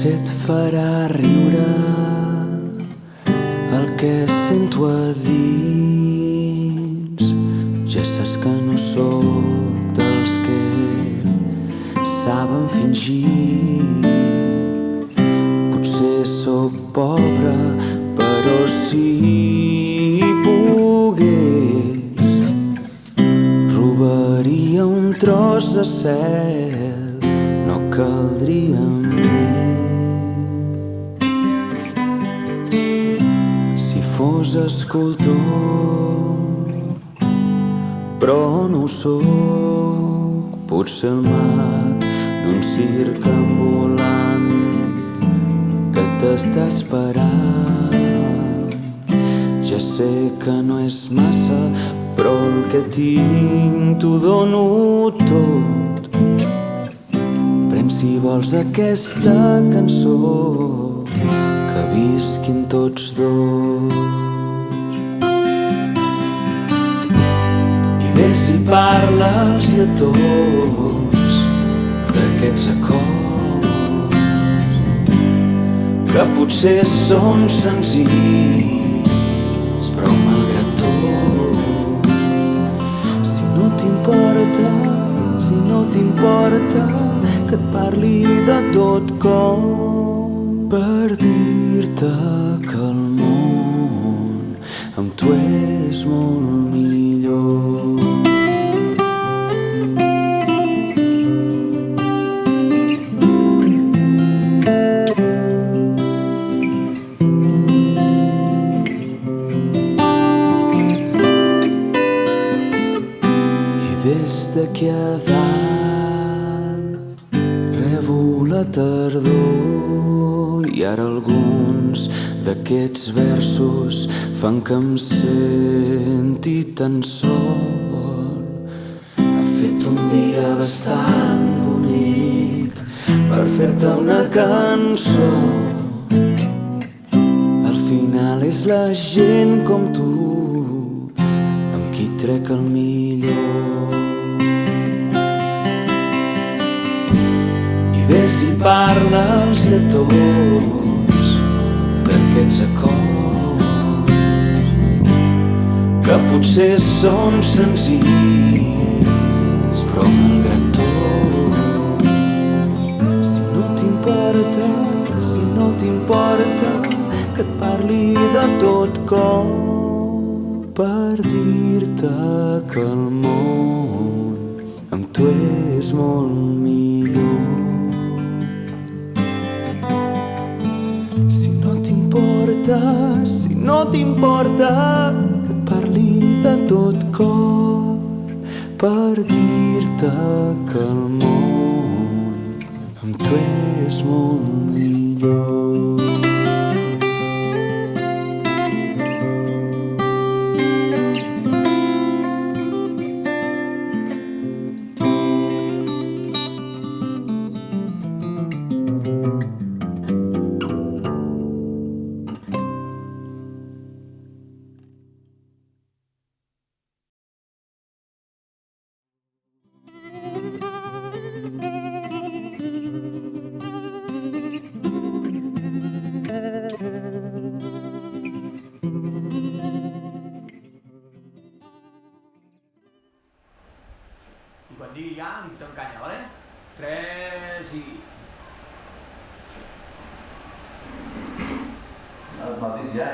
Potser et farà riure el que sento a dins. Ja saps que no sóc dels que saben fingir. Potser sóc pobre, però si pogués robaria un tros de cel, no caldria més. Si fos escultor, però no ho sóc, potser el mag d'un circ ambulant que t'està esperant. Ja sé que no és massa, però el que tinc t'ho dono tot. Pren si vols aquesta cançó, que visquin tots dos. I bé si parla'ls a tots d'aquests acords, que potser són senzills, però malgrat tot, si no t'importa que et parli de tot com per dir-te que el món amb tu és molt millor. Des d'aquí a dalt rebo la tardor i ara alguns d'aquests versos fan que em senti tan sol. Ha fet un dia bastant bonic per fer-te una cançó. Al final és la gent com tu amb qui trec el millor. Bé si parla'ls a tots d'aquests acords, que potser són senzills, però malgrat tot, si no t'importa que et parli de tot com per dir-te que el món amb tu és molt millor. Si no t'importa que et parli de tot cor per dir-te que el món amb tu és molt millor. I quan digui ja, em fotem canya, vale? 3 i... No, m'has dit ja,